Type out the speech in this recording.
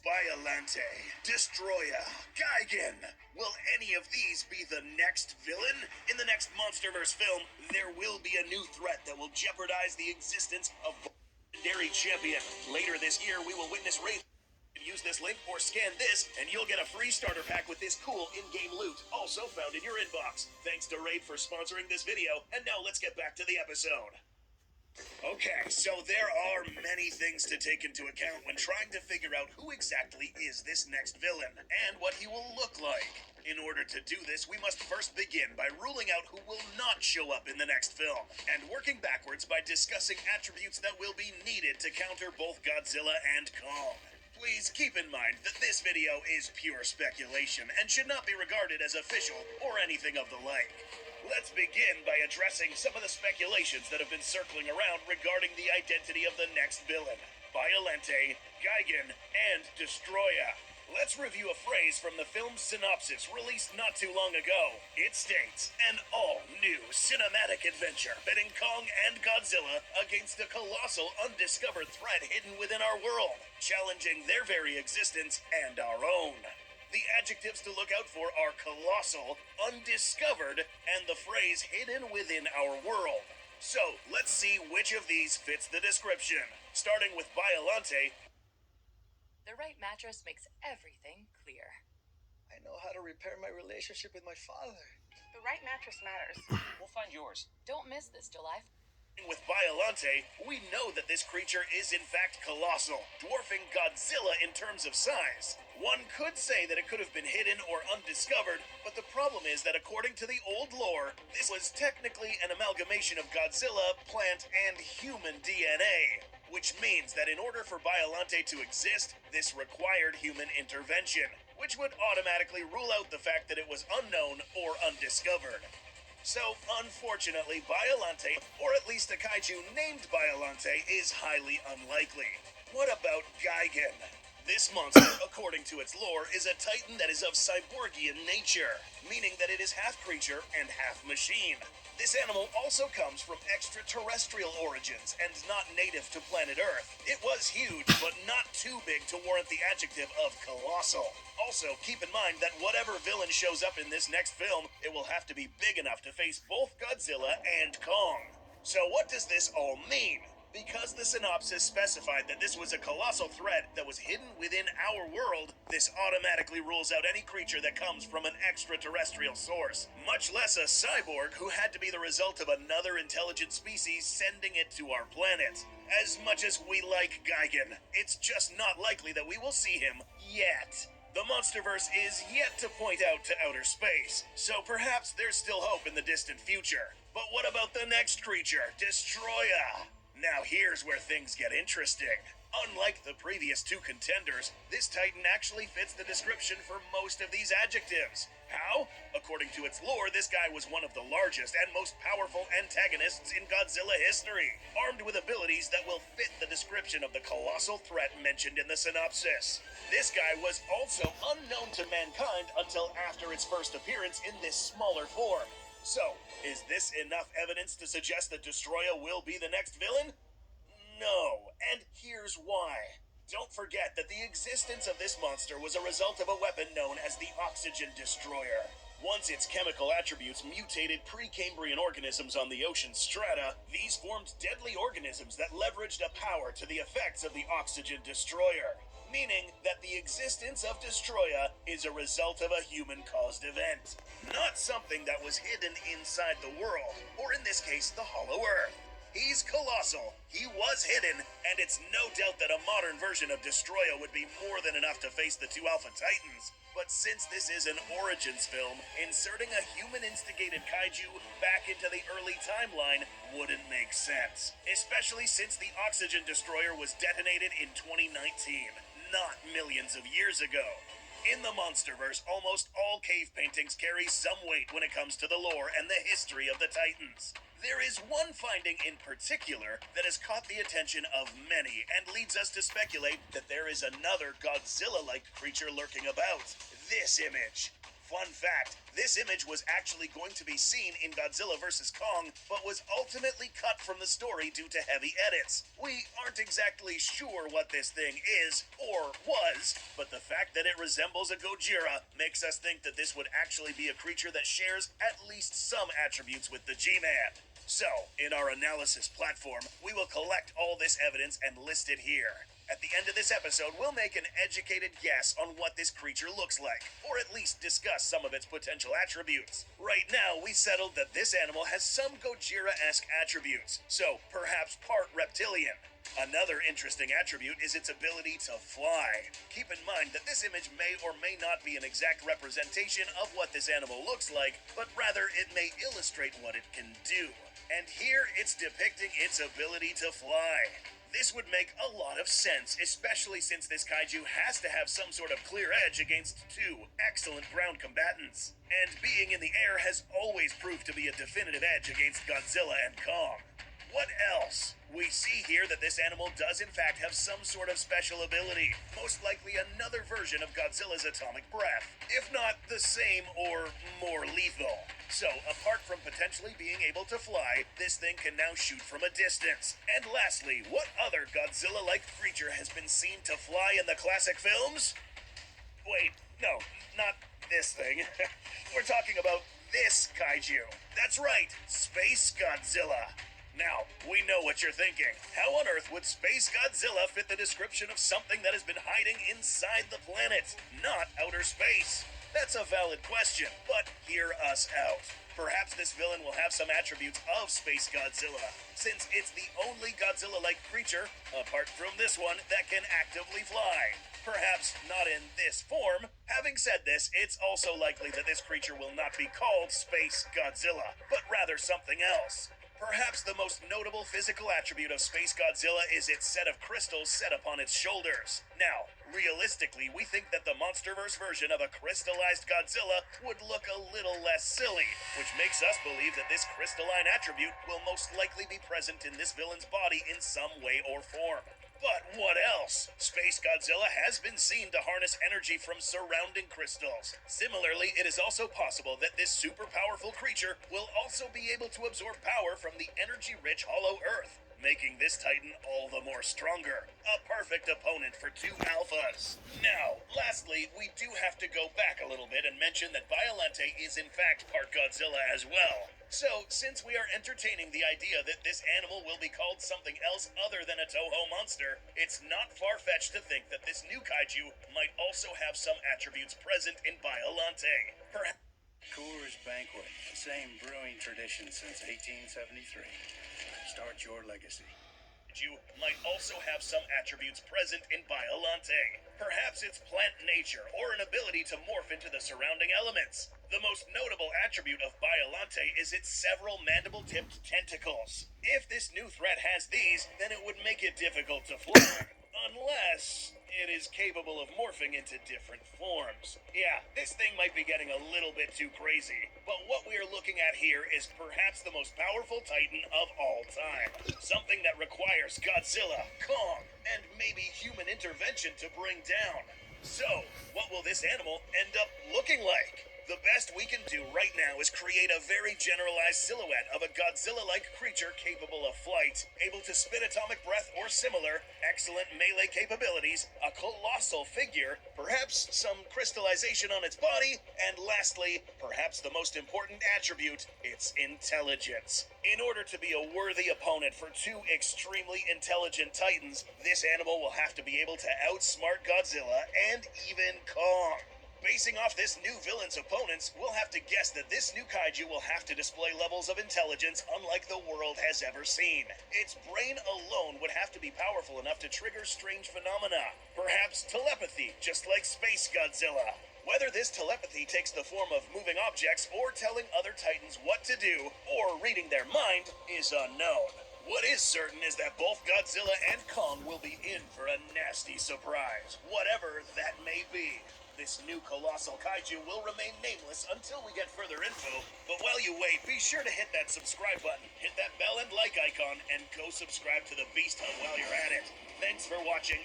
Biolante, Destroya, Gigan. Will any of these be the next villain? In the next Monsterverse film, there will be a new threat that will jeopardize the existence of legendary champion. Later this year, we will witness Wraith. Use this link or scan this, and you'll get a free starter pack with this cool in-game loot, also found in your inbox. Thanks to Raid for sponsoring this video, and now let's get back to the episode. Okay, so there are many things to take into account when trying to figure out who exactly is this next villain, and what he will look like. In order to do this, we must first begin by ruling out who will not show up in the next film, and working backwards by discussing attributes that will be needed to counter both Godzilla and Kong. Please keep in mind that this video is pure speculation and should not be regarded as official or anything of the like. Let's begin by addressing some of the speculations that have been circling around regarding the identity of the next villain, Biolante, Gigan, and Destroya. Let's review a phrase from the film's synopsis released not too long ago. It states, an all-new cinematic adventure pitting Kong and Godzilla against a colossal undiscovered threat hidden within our world, challenging their very existence and our own. The adjectives to look out for are colossal, undiscovered, and the phrase hidden within our world. So, let's see which of these fits the description. Starting with Biolante. The right mattress makes everything clear. I know how to repair my relationship with my father. The right mattress matters. We'll find yours. Don't miss this July. With Biolante, we know that this creature is in fact colossal, dwarfing Godzilla in terms of size. One could say that it could have been hidden or undiscovered, but the problem is that according to the old lore, this was technically an amalgamation of Godzilla, plant, and human DNA. Which means that in order for Biolante to exist, this required human intervention, which would automatically rule out the fact that it was unknown or undiscovered. So, unfortunately, Biolante, or at least a kaiju named Biolante, is highly unlikely. What about Gigan? This monster, according to its lore, is a titan that is of cyborgian nature, meaning that it is half creature and half machine. This animal also comes from extraterrestrial origins and not native to planet Earth. It was huge, but not too big to warrant the adjective of colossal. Also, keep in mind that whatever villain shows up in this next film, it will have to be big enough to face both Godzilla and Kong. So what does this all mean? Because the synopsis specified that this was a colossal threat that was hidden within our world, this automatically rules out any creature that comes from an extraterrestrial source, much less a cyborg who had to be the result of another intelligent species sending it to our planet. As much as we like Gigan, it's just not likely that we will see him yet. The Monsterverse is yet to point out to outer space, so perhaps there's still hope in the distant future. But what about the next creature, Destroya? Now here's where things get interesting. Unlike the previous two contenders, this titan actually fits the description for most of these adjectives. How? According to its lore, this guy was one of the largest and most powerful antagonists in Godzilla history, armed with abilities that will fit the description of the colossal threat mentioned in the synopsis. This guy was also unknown to mankind until after its first appearance in this smaller form. So, is this enough evidence to suggest that Destroya will be the next villain? No, and here's why. Don't forget that the existence of this monster was a result of a weapon known as the Oxygen Destroyer. Once its chemical attributes mutated Precambrian organisms on the ocean strata, these formed deadly organisms that leveraged a power to the effects of the Oxygen Destroyer. Meaning that the existence of Destroya is a result of a human-caused event, not something that was hidden inside the world, or in this case, the Hollow Earth. He's colossal, he was hidden, and it's no doubt that a modern version of Destroya would be more than enough to face the two Alpha Titans. But since this is an Origins film, inserting a human-instigated kaiju back into the early timeline wouldn't make sense, especially since the Oxygen Destroyer was detonated in 2019. Not millions of years ago. In the Monsterverse, almost all cave paintings carry some weight when it comes to the lore and the history of the Titans. There is one finding in particular that has caught the attention of many and leads us to speculate that there is another Godzilla-like creature lurking about. This image. Fun fact, this image was actually going to be seen in Godzilla vs. Kong, but was ultimately cut from the story due to heavy edits. We aren't exactly sure what this thing is, or was, but the fact that it resembles a Gojira makes us think that this would actually be a creature that shares at least some attributes with the G-Man. So, in our analysis platform, we will collect all this evidence and list it here. At the end of this episode, we'll make an educated guess on what this creature looks like, or at least discuss some of its potential attributes. Right now, we settled that this animal has some Gojira-esque attributes, so perhaps part reptilian. Another interesting attribute is its ability to fly. Keep in mind that this image may or may not be an exact representation of what this animal looks like, but rather it may illustrate what it can do. And here it's depicting its ability to fly. This would make a lot of sense, especially since this kaiju has to have some sort of clear edge against two excellent ground combatants. And being in the air has always proved to be a definitive edge against Godzilla and Kong. What else? We see here that this animal does in fact have some sort of special ability, most likely another version of Godzilla's atomic breath, if not the same or more lethal. So, apart from potentially being able to fly, this thing can now shoot from a distance. And lastly, what other Godzilla-like creature has been seen to fly in the classic films? Wait, no, not this thing. We're talking about this kaiju. That's right, Space Godzilla. Now, we know what you're thinking. How on earth would Space Godzilla fit the description of something that has been hiding inside the planet, not outer space? That's a valid question, but hear us out. Perhaps this villain will have some attributes of Space Godzilla, since it's the only Godzilla-like creature, apart from this one, that can actively fly. Perhaps not in this form. Having said this, it's also likely that this creature will not be called Space Godzilla, but rather something else. Perhaps the most notable physical attribute of Space Godzilla is its set of crystals set upon its shoulders. Now, realistically, we think that the MonsterVerse version of a crystallized Godzilla would look a little less silly, which makes us believe that this crystalline attribute will most likely be present in this villain's body in some way or form. But what else? Space Godzilla has been seen to harness energy from surrounding crystals. Similarly, it is also possible that this super powerful creature will also be able to absorb power from the energy-rich Hollow Earth, making this Titan all the more stronger. A perfect opponent for two alphas. Now, lastly, we do have to go back a little bit and mention that Biollante is in fact part Godzilla as well. So, since we are entertaining the idea that this animal will be called something else other than a Toho monster, it's not far-fetched to think that this new kaiju might also have some attributes present in Biollante. Perhaps Coors Banquet, the same brewing tradition since 1873. Start your legacy. kaiju might also have some attributes present in Biollante. Perhaps it's plant nature or an ability to morph into the surrounding elements. The most notable attribute of Biollante is its several mandible-tipped tentacles. If this new threat has these, then it would make it difficult to fly. Unless it is capable of morphing into different forms. Yeah, this thing might be getting a little bit too crazy, but what we are looking at here is perhaps the most powerful Titan of all time. Something that requires Godzilla, Kong, and maybe human intervention to bring down. So, what will this animal end up looking like? The best we can do right now is create a very generalized silhouette of a Godzilla-like creature capable of flight, able to spit atomic breath or similar, excellent melee capabilities, a colossal figure, perhaps some crystallization on its body, and lastly, perhaps the most important attribute, its intelligence. In order to be a worthy opponent for two extremely intelligent titans, this animal will have to be able to outsmart Godzilla and even Kong. Basing off this new villain's opponents, we'll have to guess that this new kaiju will have to display levels of intelligence unlike the world has ever seen. Its brain alone would have to be powerful enough to trigger strange phenomena. Perhaps telepathy, just like Space Godzilla. Whether this telepathy takes the form of moving objects or telling other titans what to do, or reading their mind, is unknown. What is certain is that both Godzilla and Kong will be in for a nasty surprise, whatever that may be. This new colossal kaiju will remain nameless until we get further info, but while you wait, be sure to hit that subscribe button, hit that bell and like icon, and go subscribe to the Beast Hub while you're at it. Thanks for watching.